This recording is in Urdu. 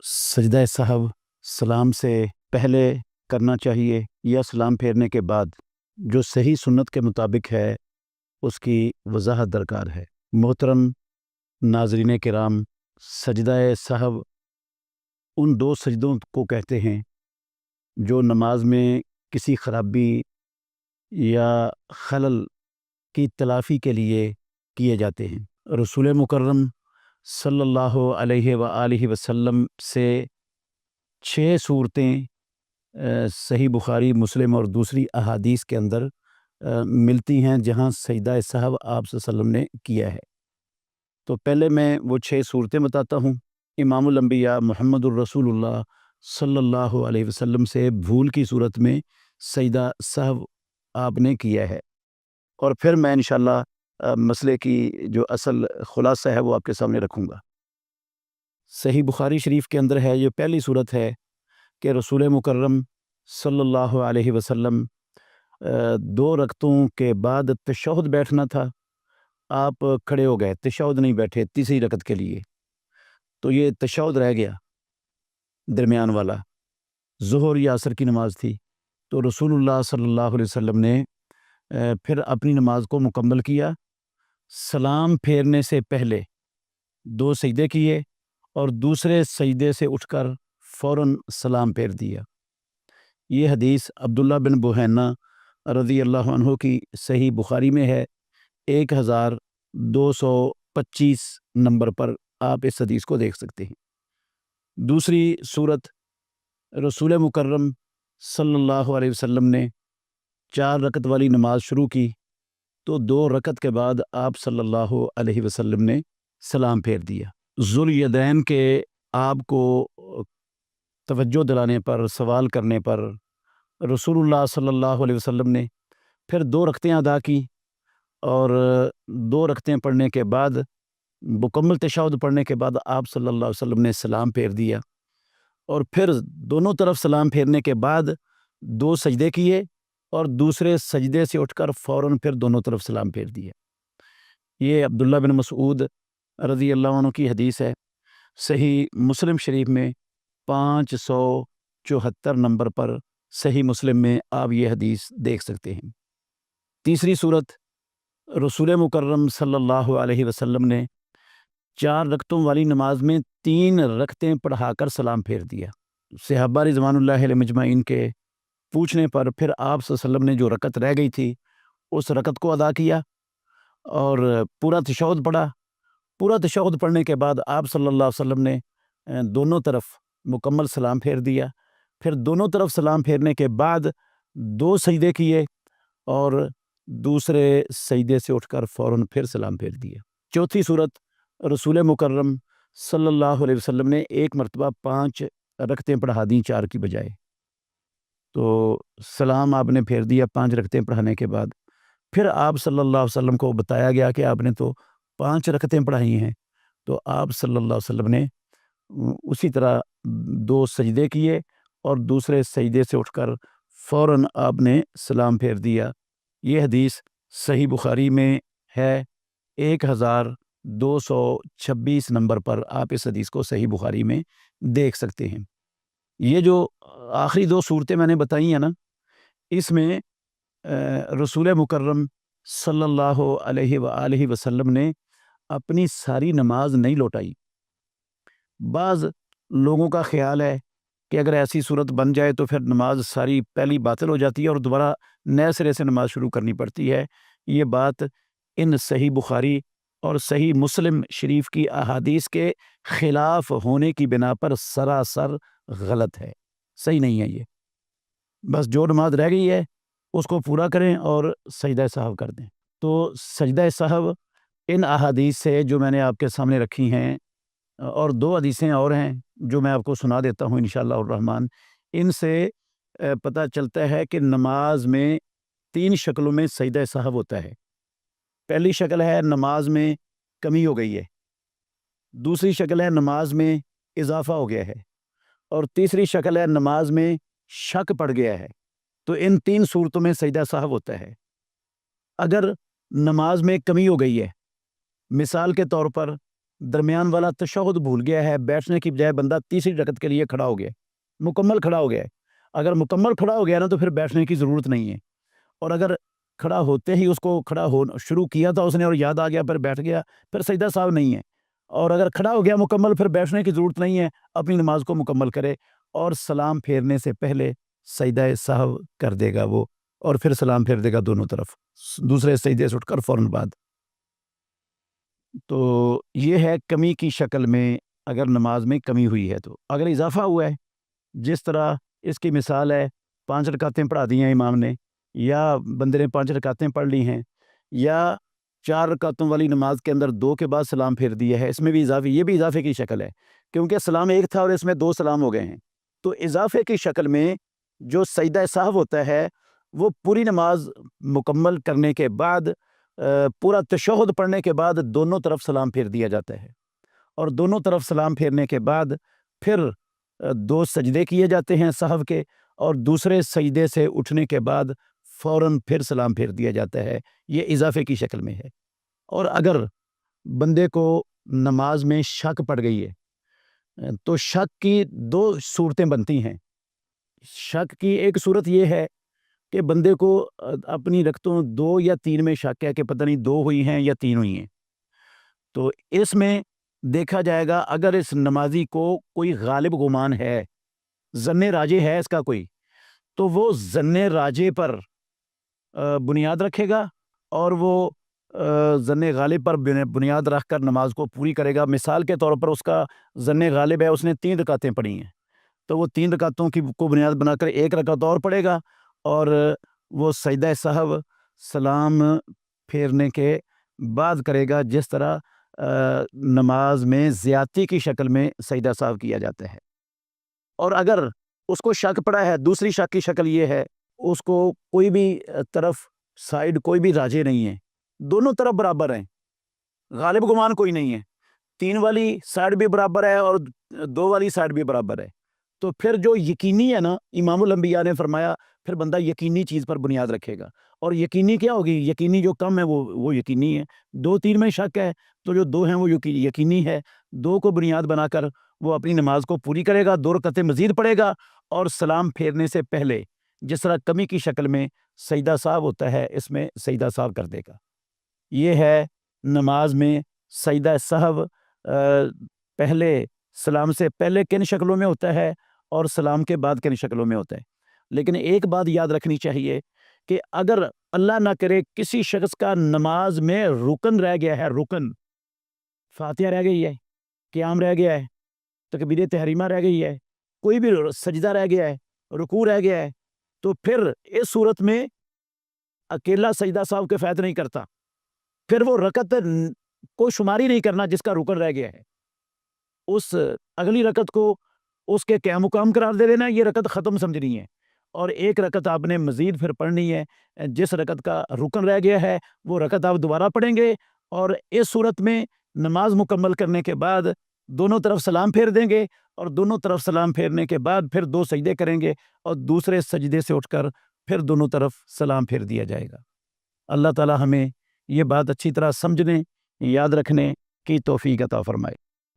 سجدہ سہو سلام سے پہلے کرنا چاہیے یا سلام پھیرنے کے بعد؟ جو صحیح سنت کے مطابق ہے اس کی وضاحت درکار ہے۔ محترم ناظرین کرام، سجدہ سہو ان دو سجدوں کو کہتے ہیں جو نماز میں کسی خرابی یا خلل کی تلافی کے لیے کیے جاتے ہیں۔ رسول مکرم صلی اللہ علیہ وآلہ وسلم سے 6 صورتیں صحیح بخاری، مسلم اور دوسری احادیث کے اندر ملتی ہیں جہاں سجدہ سہو آپ صلی اللہ علیہ وسلم نے کیا ہے۔ تو پہلے میں وہ 6 صورتیں بتاتا ہوں۔ امام الانبیاء محمد الرسول اللہ صلی اللہ علیہ وسلم سے بھول کی صورت میں سجدہ سہو آپ نے کیا ہے، اور پھر میں انشاءاللہ مسئلے کی جو اصل خلاصہ ہے وہ آپ کے سامنے رکھوں گا۔ صحیح بخاری شریف کے اندر ہے، یہ پہلی صورت ہے کہ رسول مکرم صلی اللہ علیہ وسلم 2 رکعتوں کے بعد تشہد بیٹھنا تھا، آپ کھڑے ہو گئے، تشہد نہیں بیٹھے تیسری رکعت کے لیے، تو یہ تشہد رہ گیا درمیان والا۔ ظہر یا عصر کی نماز تھی، تو رسول اللہ صلی اللہ علیہ وسلم نے پھر اپنی نماز کو مکمل کیا۔ سلام پھیرنے سے پہلے 2 سجدے کیے اور دوسرے سجدے سے اٹھ کر فوراً سلام پھیر دیا۔ یہ حدیث عبداللہ بن بحینہ رضی اللہ عنہ کی صحیح بخاری میں ہے، 1225 نمبر پر آپ اس حدیث کو دیکھ سکتے ہیں۔ دوسری صورت، رسول مکرم صلی اللہ علیہ وسلم نے 4 رکعت والی نماز شروع کی، تو 2 رکعت کے بعد آپ صلی اللہ علیہ وسلم نے سلام پھیر دیا۔ ذوالیدین کے آپ کو توجہ دلانے پر، سوال کرنے پر رسول اللہ صلی اللہ علیہ وسلم نے پھر 2 رکعتیں ادا کی، اور 2 رکعتیں پڑھنے کے بعد، مکمل تشہد پڑھنے کے بعد آپ صلی اللہ علیہ وسلم نے سلام پھیر دیا، اور پھر دونوں طرف سلام پھیرنے کے بعد 2 سجدے کیے اور دوسرے سجدے سے اٹھ کر فوراً پھر دونوں طرف سلام پھیر دیا۔ یہ عبداللہ بن مسعود رضی اللہ عنہ کی حدیث ہے، صحیح مسلم شریف میں 574 نمبر پر صحیح مسلم میں آپ یہ حدیث دیکھ سکتے ہیں۔ تیسری صورت، رسول مکرم صلی اللہ علیہ وسلم نے 4 رکعتوں والی نماز میں 3 رکعتیں پڑھا کر سلام پھیر دیا۔ صحابہ رضوان اللہ علیہم اجمعین کے پوچھنے پر پھر آپ صلی اللہ علیہ وسلم نے جو رکعت رہ گئی تھی اس رکعت کو ادا کیا اور پورا تشہد پڑھا۔ پورا تشہد پڑھنے کے بعد آپ صلی اللہ علیہ وسلم نے دونوں طرف مکمل سلام پھیر دیا۔ پھر دونوں طرف سلام پھیرنے کے بعد 2 سجدے کیے اور دوسرے سجدے سے اٹھ کر فوراً پھر سلام پھیر دیا۔ چوتھی صورت، رسول مکرم صلی اللہ علیہ وسلم نے 1 مرتبہ 5 رکعتیں پڑھا دیں 4 کی بجائے، تو سلام آپ نے پھیر دیا 5 رکعتیں پڑھانے کے بعد۔ پھر آپ صلی اللہ علیہ وسلم کو بتایا گیا کہ آپ نے تو 5 رکعتیں پڑھائی ہیں، تو آپ صلی اللہ علیہ وسلم نے اسی طرح 2 سجدے کیے اور دوسرے سجدے سے اٹھ کر فوراً آپ نے سلام پھیر دیا۔ یہ حدیث صحیح بخاری میں ہے، 1226 نمبر پر آپ اس حدیث کو صحیح بخاری میں دیکھ سکتے ہیں۔ یہ جو آخری 2 صورتیں میں نے بتائی ہیں نا، اس میں رسول مکرم صلی اللہ علیہ وآلہ وسلم نے اپنی ساری نماز نہیں لوٹائی۔ بعض لوگوں کا خیال ہے کہ اگر ایسی صورت بن جائے تو پھر نماز ساری پہلی باطل ہو جاتی ہے اور دوبارہ نئے سرے سے نماز شروع کرنی پڑتی ہے۔ یہ بات ان صحیح بخاری اور صحیح مسلم شریف کی احادیث کے خلاف ہونے کی بنا پر سراسر غلط ہے، صحیح نہیں ہے۔ یہ بس جو نماز رہ گئی ہے اس کو پورا کریں اور سجدہ سہو کر دیں۔ تو سجدہ سہو ان احادیث سے جو میں نے آپ کے سامنے رکھی ہیں، اور 2 حدیثیں اور ہیں جو میں آپ کو سنا دیتا ہوں انشاءاللہ الرحمن، ان سے پتہ چلتا ہے کہ نماز میں 3 شکلوں میں سجدہ سہو ہوتا ہے۔ پہلی شکل ہے نماز میں کمی ہو گئی ہے، دوسری شکل ہے نماز میں اضافہ ہو گیا ہے، اور تیسری شکل ہے نماز میں شک پڑ گیا ہے۔ تو ان 3 صورتوں میں سجدہ سہو ہوتا ہے۔ اگر نماز میں کمی ہو گئی ہے، مثال کے طور پر درمیان والا تشہد بھول گیا ہے، بیٹھنے کی بجائے بندہ تیسری رکعت کے لیے کھڑا ہو گیا، مکمل کھڑا ہو گیا ہے، اگر مکمل کھڑا ہو گیا نا تو پھر بیٹھنے کی ضرورت نہیں ہے، اور اگر کھڑا ہوتے ہی اس کو کھڑا ہو شروع کیا تھا اس نے اور یاد آ گیا پھر بیٹھ گیا، پھر سجدہ سہو نہیں ہے، اور اگر کھڑا ہو گیا مکمل پھر بیٹھنے کی ضرورت نہیں ہے، اپنی نماز کو مکمل کرے اور سلام پھیرنے سے پہلے سجدہ سہو کر دے گا وہ، اور پھر سلام پھیر دے گا دونوں طرف دوسرے سجدے سے اٹھ کر فوراً بعد۔ تو یہ ہے کمی کی شکل میں، اگر نماز میں کمی ہوئی ہے تو۔ اگر اضافہ ہوا ہے، جس طرح اس کی مثال ہے 5 رکعتیں پڑھا دی ہیں امام نے، یا بندے نے 5 رکعتیں پڑھ لی ہیں، یا 4 رکعتوں والی نماز کے اندر 2 کے بعد سلام پھیر دیا ہے، اس میں بھی اضافی، یہ بھی اضافے کی شکل ہے، کیونکہ سلام ایک تھا اور اس میں 2 سلام ہو گئے ہیں، تو اضافے کی شکل میں جو سجدہ سہو ہوتا ہے وہ پوری نماز مکمل کرنے کے بعد پورا تشہد پڑھنے کے بعد دونوں طرف سلام پھیر دیا جاتا ہے، اور دونوں طرف سلام پھیرنے کے بعد پھر 2 سجدے کیے جاتے ہیں سہو کے، اور دوسرے سجدے سے اٹھنے کے بعد فوراً پھر سلام پھیر دیا جاتا ہے، یہ اضافے کی شکل میں ہے۔ اور اگر بندے کو نماز میں شک پڑ گئی ہے تو شک کی 2 صورتیں بنتی ہیں۔ شک کی ایک صورت یہ ہے کہ بندے کو اپنی رکعتوں 2 یا 3 میں شک ہے کہ پتہ نہیں 2 ہوئی ہیں یا 3 ہوئی ہیں، تو اس میں دیکھا جائے گا اگر اس نمازی کو کوئی غالب گمان ہے، ظن راجح ہے اس کا کوئی، تو وہ ظن راجح پر بنیاد رکھے گا، اور وہ ظن غالب پر بنیاد رکھ کر نماز کو پوری کرے گا۔ مثال کے طور پر اس کا ظن غالب ہے، اس نے 3 رکعتیں پڑھی ہیں، تو وہ 3 رکعتوں کی کو بنیاد بنا کر 1 رکعت اور پڑھے گا، اور وہ سجدہ سہو سلام پھیرنے کے بعد کرے گا، جس طرح نماز میں زیادتی کی شکل میں سجدہ سہو کیا جاتا ہے۔ اور اگر اس کو شک پڑا ہے، دوسری شک کی شکل یہ ہے، اس کو کوئی بھی طرف سائیڈ کوئی بھی راجح نہیں ہے، دونوں طرف برابر ہیں، غالب گمان کوئی نہیں ہے، 3 والی سائیڈ بھی برابر ہے اور 2 والی سائیڈ بھی برابر ہے، تو پھر جو یقینی ہے نا، امام الانبیاء نے فرمایا پھر بندہ یقینی چیز پر بنیاد رکھے گا، اور یقینی کیا ہوگی؟ یقینی جو کم ہے وہ یقینی ہے، 2-3 میں شک ہے تو جو 2 ہیں وہ یقینی ہے، 2 کو بنیاد بنا کر وہ اپنی نماز کو پوری کرے گا، 2 رکعتیں مزید پڑھے گا، اور سلام پھیرنے سے پہلے جس طرح کمی کی شکل میں سجدہ سہو ہوتا ہے اس میں سجدہ سہو کر دے گا۔ یہ ہے نماز میں سجدہ سہو پہلے سلام سے پہلے کن شکلوں میں ہوتا ہے اور سلام کے بعد کن شکلوں میں ہوتا ہے۔ لیکن ایک بات یاد رکھنی چاہیے کہ اگر اللہ نہ کرے کسی شخص کا نماز میں رکن رہ گیا ہے، رکن، فاتحہ رہ گئی ہے، قیام رہ گیا ہے، تکبیر تحریمہ رہ گئی ہے، کوئی بھی سجدہ رہ گیا ہے، رکوع رہ گیا ہے، تو پھر اس صورت میں اکیلا سجدہ سہو کفایت نہیں کرتا، پھر وہ رکعت کو شمار ہی نہیں کرنا جس کا رکن رہ گیا ہے، اس اگلی رکعت کو اس کے قیام مقام قرار دے دینا، یہ رکعت ختم سمجھنی ہے، اور ایک رکعت آپ نے مزید پھر پڑھنی ہے، جس رکعت کا رکن رہ گیا ہے وہ رکعت آپ دوبارہ پڑھیں گے، اور اس صورت میں نماز مکمل کرنے کے بعد دونوں طرف سلام پھیر دیں گے، اور دونوں طرف سلام پھیرنے کے بعد پھر 2 سجدے کریں گے، اور دوسرے سجدے سے اٹھ کر پھر دونوں طرف سلام پھیر دیا جائے گا۔ اللہ تعالی ہمیں یہ بات اچھی طرح سمجھنے، یاد رکھنے کی توفیق عطا فرمائے۔